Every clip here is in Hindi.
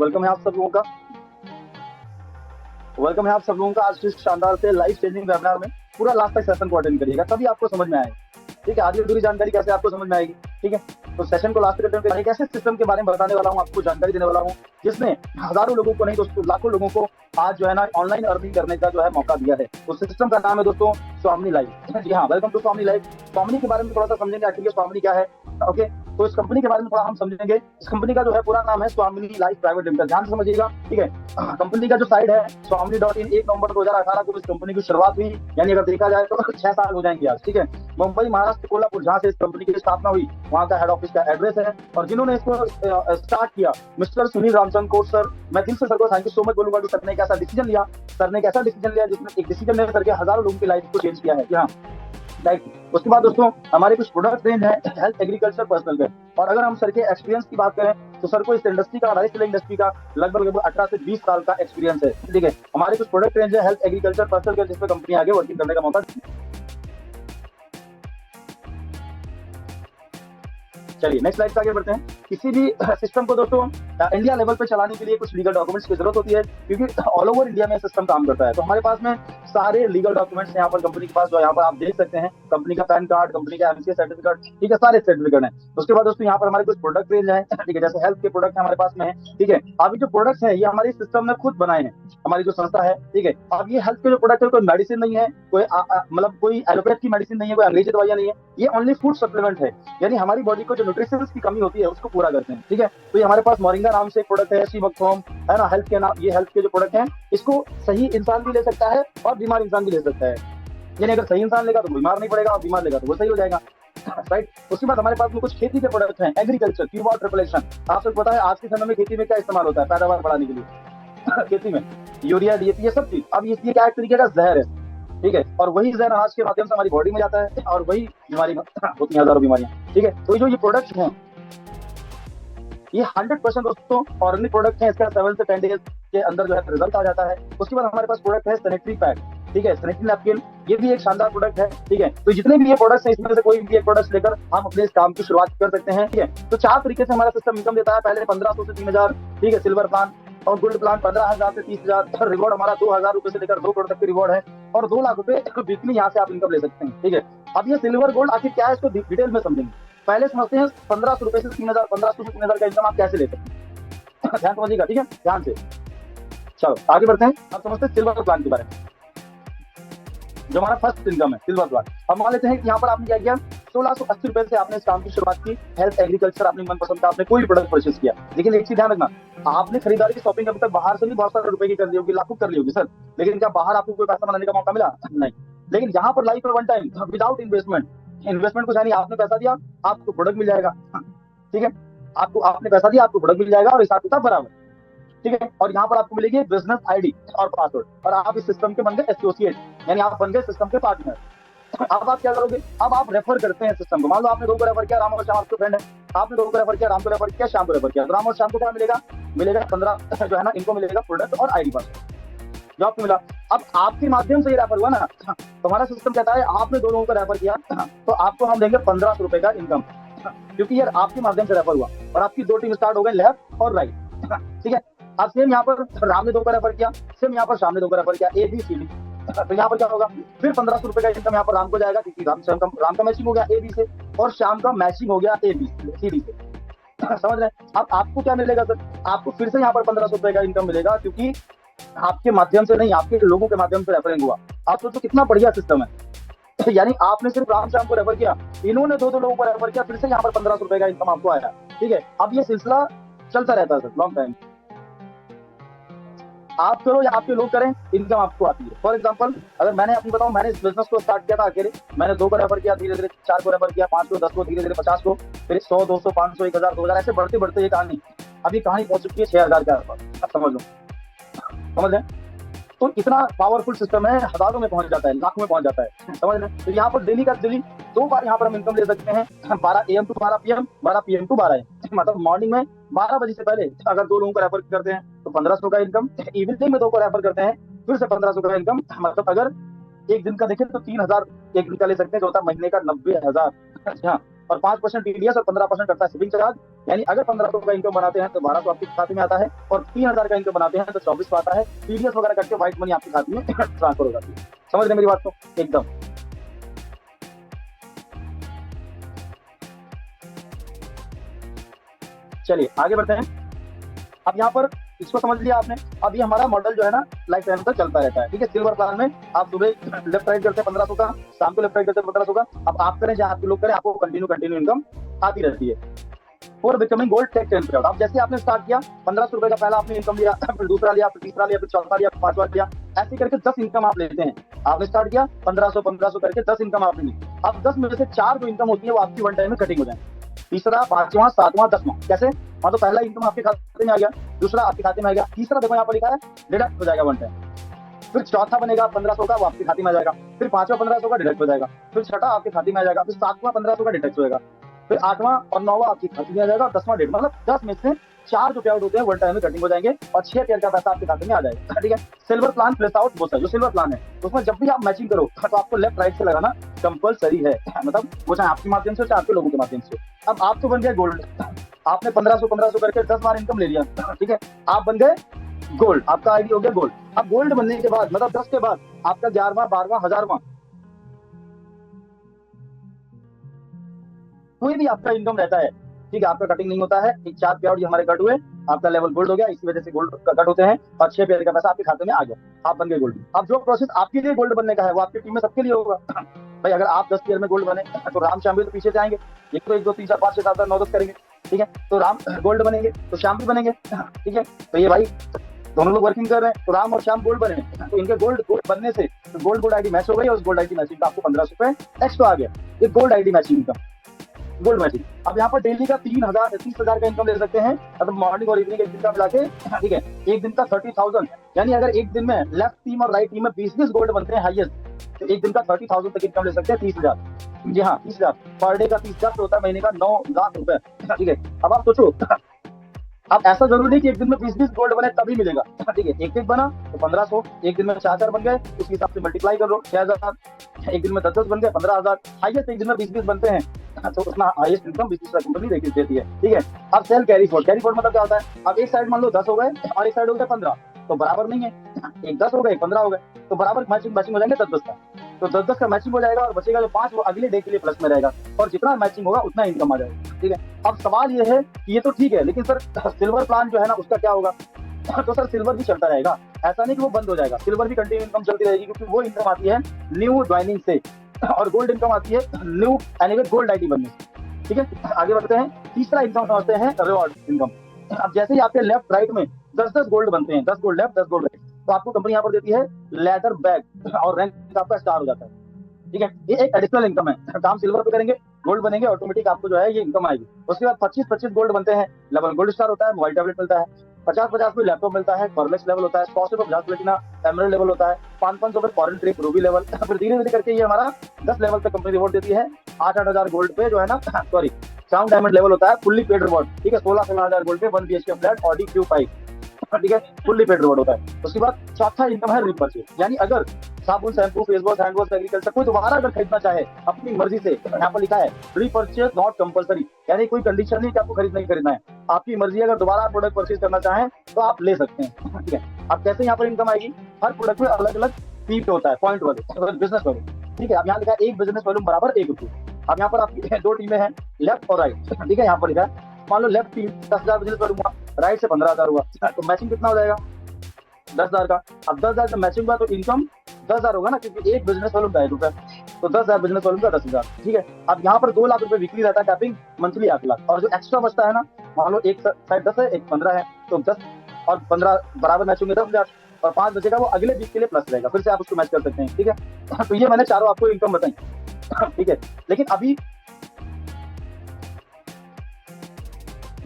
वेलकम है आप सब लोगों का। वेलकम है आप सब लोगों का आज इस शानदार से लाइफ चेंजिंग वेबिनार में। पूरा लास्ट तक सेशन को अटेंड करिएगा, तभी आपको समझ में आएगा। ठीक है, आधी अधूरी जानकारी कैसे आपको समझ में आएगी। ठीक है, तो सेशन को लास्ट तक अटेंड करिए। एक ऐसे सिस्टम के बारे में बताने वाला हूँ, आपको जानकारी देने वाला हूँ जिसने हजारों लोगों को नहीं दोस्तों, लाखों लोगों को आज जो है ना ऑनलाइन अर्निंग करने का जो है मौका दिया है। उस सिस्टम का नाम है दोस्तों स्वामिनी लाइफ। जी हाँ, वेलकम टू स्वामिनी लाइफ। स्वामिनी के बारे में थोड़ा सा समझेंगे आखिर ये स्वामिनी क्या है। ओके, तो इस कंपनी के बारे में थोड़ा हम समझेंगे। इस कंपनी का जो है पूरा नाम है स्वामिनी लाइफ प्राइवेट लिमिटेड। ध्यान से समझिएगा। ठीक है, कंपनी का जो साइट है स्वामिनी.in, 1 नवंबर 2018 को इस कंपनी की शुरुआत हुई। यानी अगर देखा जाए तो 6 साल हो जाएंगे आज। ठीक है, मुंबई महाराष्ट्र कोल्हापुर जहां से इस कंपनी की स्थापना हुई वहां का हेड ऑफिस का एड्रेस है। और जिन्होंने इसको स्टार्ट किया मिस्टर सुनील रामचंद्र कोट सर। मैं दिल से सर को थैंक यू सो मच बोलूंगा कि सर ने एक ऐसा डिसीजन लिया। सर ने एक ऐसा डिसीजन लिया जिसने एक डिसीजन लेकर के हजारों लोगों की लाइफ को चेंज किया है। हाँ, राइट। उसके बाद दोस्तों हमारे कुछ प्रोडक्ट रेंज है हेल्थ एग्रीकल्चर पर्सनल केयर। और अगर हम सर के एक्सपीरियंस की बात करें तो सर को इस इंडस्ट्री का, राइस इंडस्ट्री का लगभग 18 से 20 साल का एक्सपीरियंस है। ठीक है, हमारे कुछ प्रोडक्ट रेंज है हेल्थ एग्रीकल्चर पर्सनल केयर जिसमें कंपनी आगे वर्किंग करने का मौका। चलिए नेक्स्ट स्लाइड पे आगे बढ़ते हैं। किसी भी सिस्टम को दोस्तों इंडिया लेवल पे चलाने के लिए कुछ लीगल डॉक्यूमेंट्स की जरूरत होती है, क्योंकि ऑल ओवर इंडिया में सिस्टम काम करता है। तो हमारे पास में सारे लीगल डॉक्यूमेंट्स यहाँ पर कंपनी के पास, जो यहाँ पर आप देख सकते हैं, कंपनी का पैन कार्ड, कंपनी का एमसीए सर्टिफिकेट, ठीक है, सारे सर्टिफिकेट हैं। उसके बाद दोस्तों यहाँ पर हमारे कुछ प्रोडक्ट रेंज है। ठीक है, जैसे हेल्थ के प्रोडक्ट हमारे पास में है। ठीक है, अब ये जो प्रोडक्ट्स है ये हमारे सिस्टम ने खुद बनाए हैं, हमारी जो संस्था है। ठीक है, अब ये हेल्थ के जो प्रोडक्ट है कोई मेडिसिन नहीं है, कोई मतलब कोई एलोपैथ की मेडिसिन नहीं है, कोई अंग्रेजी दवाइयां नहीं है, ये ओनली फूड सप्लीमेंट है। यानी हमारी बॉडी को जो न्यूट्रिशन की कमी होती है उसको पूरा करते हैं। ठीक है, तो ये हमारे पास मोरिंगा नाम से एक प्रोडक्ट है, सीबकथॉर्म है ना, हेल्थ के नाम, ये हेल्थ के जो प्रोडक्ट हैं इसको सही इंसान भी ले सकता है और बीमार इंसान भी ले सकता है। यानी अगर सही इंसान लेगा तो बीमार नहीं पड़ेगा और बीमार लेगा तो वो सही हो जाएगा। राइट। उसके बाद हमारे पास में कुछ खेती के प्रोडक्ट हैं, एग्रीकल्चर कीवर्ड ट्रिपलेशन। आप सबको पता है आज के समय में खेती में क्या इस्तेमाल होता है पैदावार बढ़ाने के लिए खेती में यूरिया, डीएपी, ये सब चीज। अब ये क्या एक तरीके का जहर है। ठीक है, और वही जहर अनाज के माध्यम से हमारी बॉडी में जाता है और वही बीमारी होती है, हजारों बीमारियां। ठीक है, तो जो ये प्रोडक्ट हैं ये 100% दोस्तों ऑर्गेनिक प्रोडक्ट है। इसका 7 से 10 डेज के अंदर जो है रिजल्ट आ जाता है। उसके बाद हमारे पास प्रोडक्ट है सैनिटरी पैड। ठीक है, सैनिटरी नैपकिन, ये भी एक शानदार प्रोडक्ट है। ठीक है, तो जितने भी ये प्रोडक्ट्स हैं इसमें से कोई भी एक प्रोडक्ट लेकर हम अपने इस काम की शुरुआत कर सकते हैं। ठीक है, तो 4 तरीके से हमारा सिस्टम इनकम देता है। पहले 1500 से 3000। ठीक है, सिल्वर प्लान और गोल्ड प्लान 15,000 से 30,000। रिवॉर्ड हमारा 2,000 रुपए से लेकर 2 करोड़ तक की रिवॉर्ड है और 2 लाख रुपए वीकली यहाँ से आप इनकम ले सकते हैं। ठीक है, अब ये सिल्वर गोल्ड आखिर क्या है इसको डिटेल में समझेंगे। पहले समझते हैं 1500 रुपए से 3000, 1500 से 3000 का इनकम आप कैसे ले सकते हैं। ध्यान समझिएगा। ठीक है, ध्यान से चलो आगे बढ़ते हैं। अब समझते हैं सिल्वर प्लान के बारे में, जो हमारा फर्स्ट इनकम है सिल्वर प्लान। अब मान लेते हैं कि यहाँ पर आपने क्या किया, 1680 रुपए से आपने इस काम की शुरुआत की। हेल्थ एग्रीकल्चर आपने मनपसंद का आपने कोई प्रोडक्ट परचेज किया, लेकिन एक चीज ध्यान रखना, आपने खरीदारी की शॉपिंग अभी तक बाहर से नहीं बहुत सारे रुपए की कर ली होगी, लाखों कर ली होगी सर, लेकिन क्या बाहर आपको कोई पैसा बनाने का मौका मिला? नहीं। लेकिन यहाँ पर लाइफ में one time without investment, investment कुछ है नहीं, आपने पैसा दिया आपको प्रोडक्ट मिल जाएगा। ठीक है, आपको आपने पैसा दिया आपको प्रोडक्ट मिल जाएगा और हिसाब किताब बराबर। ठीक है, और यहाँ पर आपको मिलेगी बिजनेस आईडी और पासवर्ड, और आप इस सिस्टम के बन गए एसोसिएट, यानी आप बन गए सिस्टम के पार्टनर। अब आप क्या करोगे, अब आप रेफर करते हैं सिस्टम को। मान लो आपने 2 को रेफर किया, राम और श्याम आपके फ्रेंड है, आपने 2 को रेफर किया, राम को रेफर किया, श्याम को रेफर किया, तो राम और श्याम को क्या मिलेगा, मिलेगा 15 जो है ना इनको मिलेगा प्रोडक्ट और आईडी पासवर्ड जो आपको मिला। अब आपके माध्यम से ये रेफर हुआ ना, तो हमारा सिस्टम कहता है आपने 2 लोगों को रेफर किया तो आपको हम देंगे 1500 रुपए का इनकम, क्योंकि यार आपके माध्यम से रेफर हुआ और आपकी 2 टीम स्टार्ट हो गई, लेफ्ट और राइट। ठीक है, अब सेम यहाँ पर राम ने 2 को रेफर किया, सेम यहाँ पर श्याम ने 2 को रेफर किया, ए बी सी डी। तो यहाँ पर क्या होगा, फिर 1500 रुपए का इनकम यहाँ पर राम को जाएगा, क्योंकि राम का मैचिंग हो गया ए बी से और श्याम का मैचिंग हो गया ए बी सी डी से। समझ रहे हैं। अब आपको क्या मिलेगा सर, आपको फिर से यहाँ पर 1500 रुपए का इनकम मिलेगा, क्योंकि आपके माध्यम से नहीं, आपके लोगों के माध्यम से रेफरिंग हुआ। आप सोचो कितना बढ़िया सिस्टम है। यानी आपने सिर्फ राम श्याम को रेफर किया, इन्होंने 2 लोगों को रेफर किया, फिर से यहाँ पर 1500 रुपए का इनकम आपको आया। ठीक है, अब ये सिलसिला चलता रहता है सर लॉन्ग टाइम। आप करो या आपके लोग करें, इनकम आपको आती है। फॉर एग्जांपल अगर मैंने अपनी बताऊं, मैंने इस बिजनेस को स्टार्ट किया था अकेले। मैंने 2 को रेफर किया, धीरे धीरे 4 को रेफर किया, 5 को, 10 को, धीरे धीरे 50 को, फिर 100, 200, 500, 1000, 2000, ऐसे बढ़ते बढ़ते ये कहानी अभी कहानी पहुंच चुकी है 6000 के आसपास। अब समझ लो, समझ रहे हैं। तो इतना पावरफुल सिस्टम है, हजारों में पहुंच जाता है, लाखों में पहुंच जाता है। समझ रहे हैं। तो यहाँ पर डेली का डेली 2 बार यहाँ पर हम इनकम ले सकते हैं, 12 AM to 12 PM, 12 PM to 12 AM। मतलब मॉर्निंग में 12 बजे से पहले अगर 2 लोगों को रेफर करते हैं तो 1500 का इनकम, इवनिंग में 2 को रेफर करते हैं फिर से 1500 का इनकम। मतलब अगर एक दिन का देखें तो 3000 एक दिन का ले सकते हैं, जो होता है महीने का 90,000। हाँ, और 5% टीडीएस और 15% करता है शिपिंग चार्ज। यानी अगर 1500 का इनकम बनाते हैं तो 1200 आपके खाते में आता है, और 3000 का इनकम बनाते हैं तो 2400 आता है। टीडीएस वगैरह करके व्हाइट मनी आपके खाते में ट्रांसफर हो जाती है। समझ रहे मेरी बात को एकदम। चलिए आगे बढ़ते हैं। अब यहाँ पर इसको समझ लिया आपने। अब ये हमारा मॉडल जो है ना लाइफ टाइम तक चलता रहता है, ठीक है। सिल्वर प्लान में आप सुबह लेफ्ट राइट करते हैं 1500 का, शाम को लेफ्ट राइट करते हैं 1500 का। अब आप करें जहाँ आपके लोग करें, आपको कंटिन्यू इनकम आती रहती है। For becoming gold take ten pay. अब जैसे आपने स्टार्ट किया 1500 रुपए का पहला आपने इनकम लिया, फिर दूसरा लिया, फिर तीसरा लिया, फिर चौथा लिया, पांचवा लिया, ऐसे करके 10 इनकम आप लेते हैं। आपने स्टार्ट किया 1500 करके 10 इनकम आपने ली। अब 10 में से 4 जो इनकम होती है वो आपकी वन टाइम में कटिंग हो जाए। तीसरा, पांचवा, सातवां, 10वां कैसे, तो पहला इनकम आपके खाते में आ गया, दूसरा आपके खाते में आ गया, तीसरा देखो यहाँ पर लिखा है डिडक्ट हो जाएगा वन टाइम। फिर चौथा बनेगा 1500 का, वो आपके खाते में आ जाएगा। फिर पांचवा 1500 का डिडक्ट हो जाएगा। फिर छठा आपके खाते में आ जाएगा। फिर सातवां 1500 का डिडक्ट होगा। फिर आठवां और नौवां आपके खाते में आ जाएगा। 10वां डेट, मतलब 10 में से 4 जो पे आउट होते हैं वन टाइम में कटिंग हो जाएंगे, और 6 पेयर का पैसा आपके खाते में आ जाएगा, ठीक है। Silver plan place out both side. जो सिल्वर प्लान है उसमें जब भी आप मैचिंग करो तो आपको लेफ्ट राइट से लगाना कंपलसरी है, मतलब वो चाहे आपके माध्यम से चाहे आपके लोगों के माध्यम से। अब आप तो बन गए गोल्ड, आपने 1500 करके 10 बार इनकम ले लिया, ठीक है, आप बन गए गोल्ड, आपका आईडी हो गया गोल्ड। अब गोल्ड बनने के बाद मतलब 10 के बाद आपका 11वां, 12वां, 1000वां कोई भी आपका इनकम रहता है, ठीक है, आपका कटिंग नहीं होता है। एक 4 पे आउट जो हमारे कट हुए, आपका लेवल गोल्ड हो गया, इसी वजह से गोल्ड कट होते हैं, और 6 पेयर का पैसा आपके खाते में आ गया, आप बन गए गोल्ड। अब जो प्रोसेस आपके लिए गोल्ड बनने का है वो आपकी टीम में सबके लिए होगा। भाई अगर आप 10 पेयर में गोल्ड बने तो राम श्याम भी तो पीछे से आएंगे, एक तो 1 2 3 4 5 6 7 8 9 10 करेंगे, ठीक है, तो राम गोल्ड बनेंगे तो श्याम भी बनेंगे, ठीक है। तो ये भाई दोनों लोग वर्किंग कर रहे हैं, तो राम और श्याम गोल्ड बने, तो इनके गोल्ड बनने से गोल्ड आईडी मैच हो गई, और उस गोल्ड आईडी मैचिंग का आपको 1500 रुपए एक्स्ट्रा आ गया। ये गोल्ड आईडी मैचिंग का गोल्ड मैचिंग। अब यहाँ पर डेली का 3000 का इनकम ले सकते हैं, मतलब मॉर्निंग और इवनिंग एक दिन का मिला के, ठीक है, एक दिन का 30,000। यानी अगर एक दिन में लेफ्ट टीम और राइट टीम में 20 गोल्ड बनते हैं हाईएस्ट, तो एक दिन का 30,000 तक इनकम ले सकते हैं। 30,000, जी हाँ 30,000 पर डे का 30,000 तो होता है महीने का 9 लाख रुपए, ठीक है। अब आप सोचो, अब ऐसा जरूरी नहीं कि एक दिन में 20 गोल्ड बने तभी मिलेगा, ठीक है। एक एक बना तो 1500, एक दिन में 4 बन गए, उस हिसाब से मल्टीप्लाई कर लो 6000, एक दिन में 10 बन गए 15,000, हाईएस्ट एक दिन में 20 बनते हैं, तो उतना हाईएस्ट इनकम बिजनेस कंपनी देती है, ठीक है। अब sale carry forward, carry forward मतलब क्या होता है, अब एक साइड मान लो 10 हो गए और एक साइड हो गए 15, तो बराबर नहीं है, एक 10 हो गए एक 15 हो गए, तो बराबर मैचिंग हो जाएंगे 10-10 का, तो 10-10 का मैचिंग हो जाएगा, और बचेगा जो 5 वो अगले डे के लिए प्लस में रहेगा, और जितना मैचिंग होगा उतना इनकम आ जाएगा, ठीक है। अब सवाल ये है कि ये तो ठीक है, लेकिन सर सिल्वर प्लान जो है ना उसका क्या होगा, तो सर सिल्वर भी चलता रहेगा, ऐसा नहीं कि वो बंद हो जाएगा, सिल्वर भी कंटिन्यू इनकम चलती रहेगी, क्योंकि वो इनकम आती है न्यू ज्वाइनिंग से, और गोल्ड इनकम आती है न्यू एनीवे गोल्ड आईडी बनने से, ठीक है। आगे बढ़ते हैं, तीसरा इनकम समझते हैं रिवॉर्ड इनकम। अब जैसे ही आपके लेफ्ट राइट में 10-10 गोल्ड बनते हैं, 10 गोल्ड लेफ्ट 10 गोल्ड राइट, तो आपको कंपनी यहाँ पर देती है लेदर बैग, और रैंक आपका स्टार हो जाता है, ठीक है। ये एक एडिशनल इनकम है, काम सिल्वर पे करेंगे गोल्ड बनेंगे, ऑटोमेटिक आपको जो है ये इनकम आएगी। उसके बाद 25-25 गोल्ड बनते हैं, लेवल गोल्ड स्टार होता है, मोबाइल टैबलेट मिलता है, 50-50 में लैपटॉप मिलता है, कॉर्लेक्स लेवल होता है, 100 से 50 प्लेटिना एमरल्ड लेवल होता है, 500 पे फॉरेन ट्रिप रूबी लेवल, फिर धीरे धीरे करके ये हमारा 10 लेवल तक कंपनी रिवॉर्ड देती है। 8-8 हजार गोल्ड पे जो है ना, सॉरी साउंड डायमंड लेवल होता है, फुल्ली पेड रिवॉर्ड, ठीक है। 16-16 हजार गोल्ड पे 1 BHK फ्लैट ऑडी Q5, ठीक है, फुल्ली पेड रिवॉर्ड होता है। उसके बाद चौथा इनकम है रीपरचेज, यानी अगर साबुन, shampoo, face wash, hand wash, agriculture कोई दोबारा अगर खरीदना चाहे अपनी मर्जी से, यहाँ पर लिखा है रीपरचेज नॉट कंपलसरी, यानी कोई कंडीशन नहीं कि आपको खरीदना है, आपकी मर्जी, अगर दोबारा प्रोडक्ट परचेज करना चाहें तो आप ले सकते हैं, ठीक है। अब कैसे यहाँ पर इनकम आएगी, हर प्रोडक्ट में अलग अलग पीप होता है, पॉइंट वाले बिजनेस वैल्यू, ठीक है। अब यहाँ लिखा है एक बिजनेस वैल्यू बराबर 1 रुपये। अब यहाँ पर आपकी 2 टीमें हैं, लेफ्ट और राइट, ठीक है। यहाँ पर लिखा है मान लो लेफ्ट टीम 10,000 बिजनेस वैल्यू हुआ, राइट से 15,000 हुआ, तो मैचिंग कितना हो जाएगा 10,000 का। अब 10,000 का मैचिंग हुआ तो इनकम 10,000 होगा ना, क्योंकि एक बिजनेस वॉल्यूम 2.5 रुपए, तो 10,000 बिजनेस वॉल्यूम का 10,000, ठीक है। अब यहाँ पर 2 लाख रुपए बिक्री रहता है, टैपिंग मंथली 8 लाख, और जो एक्स्ट्रा बचता है ना, मान लो एक साइड 10 है एक 15 है, तो 10 और 15 बराबर मैच होंगे 10,000, और 5 बचेगा वो अगले वीक के लिए प्लस रहेगा, फिर से आप उसको मैच कर सकते हैं, ठीक है। तो ये मैंने चारों आपको इनकम बताई, ठीक है। लेकिन अभी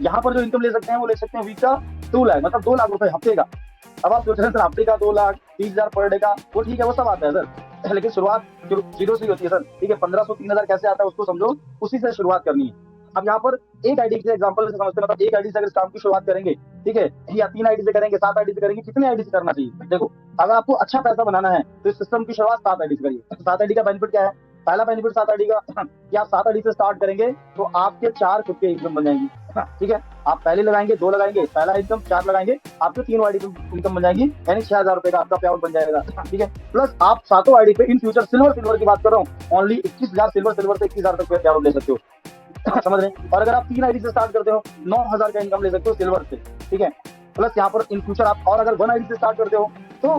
यहाँ पर जो इनकम ले सकते हैं वो ले सकते हैं वीक का 2 लाख, मतलब 2 लाख रुपए हफ्ते का। अब आप सोच रहे हैं सर हफ्ते का 2 लाख 30,000 पर डे का, वो ठीक है, वो सब आता है सर, लेकिन शुरुआत जीरो से होती है सर, ठीक है। 1500 3,000 कैसे आता है उसको समझो, उसी से शुरुआत करनी है। अब यहाँ पर एक आईडी के एग्जांपल से समझते हैं, मतलब एक आईडी से अगर काम की शुरुआत करेंगे, ठीक है, या 3 आईडी से करेंगे, 7 आईडी से करेंगे, कितने आईडी से करना चाहिए। देखो अगर आपको अच्छा पैसा बनाना है तो इस सिस्टम की शुरुआत 7 आईडी से करिए। 7 आईडी का बेनिफिट क्या है, पहला बेनिफिट 7 आईडी का कि आप 7 आईडी से स्टार्ट करेंगे तो आपके 4 खुद के इनकम बन जाएंगी। ठीक है, आप पहले लगाएंगे 2 लगाएंगे, पहला इनकम 4 लगाएंगे, आपके 3 आईडी इनकम बन जाएगी, यानी 6,000 रुपए का आपका पे आउट बन जाएगा। ठीक है, प्लस आप 7 आईडी पे इन फ्यूचर सिल्वर की बात कर रहा हूँ, ओनली 21,000 सिल्वर से 21,000 तक पे आउट ले सकते हो। समझ रहे हैं? और अगर आप 3 आईडी से स्टार्ट करते हो 9,000 का इनकम ले सकते हो सिल्वर से। ठीक है, प्लस यहाँ पर इन फ्यूचर आप, और अगर 1 आईडी से स्टार्ट करते हो तो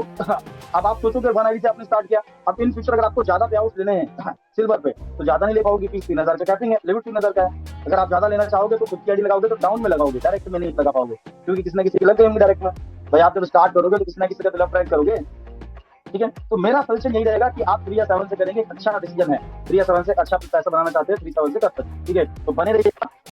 अब आप सोचो कि 1 आईडी से आपने स्टार्ट किया, अब इन फ्यूचर अगर आपको ज्यादा पे आउट लेने हैं सिल्वर पे तो ज्यादा नहीं ले पाओगे, फीस 3,000 का कैपिंग है, लिमिट 3,000 का है। अगर आप ज्यादा लेना चाहोगे तो खुद की आईडी लगाओगे तो डाउन में लगाओगे, डायरेक्ट में नहीं लगा पाओगे, क्योंकि किसी ना किसी लग गए डायरेक्ट में। भाई आप जब स्टार्ट करोगे तो किसी ना किसी का बिल फ्रेंड करोगे। ठीक है, तो मेरा सजेशन यही रहेगा कि आप 3 या 7 से करेंगे, अच्छा डिसीजन है। 3 या 7 से अच्छा पैसा बनाना चाहते हैं, 3 7 से कर सकते हैं। ठीक है, तो बने रहिए।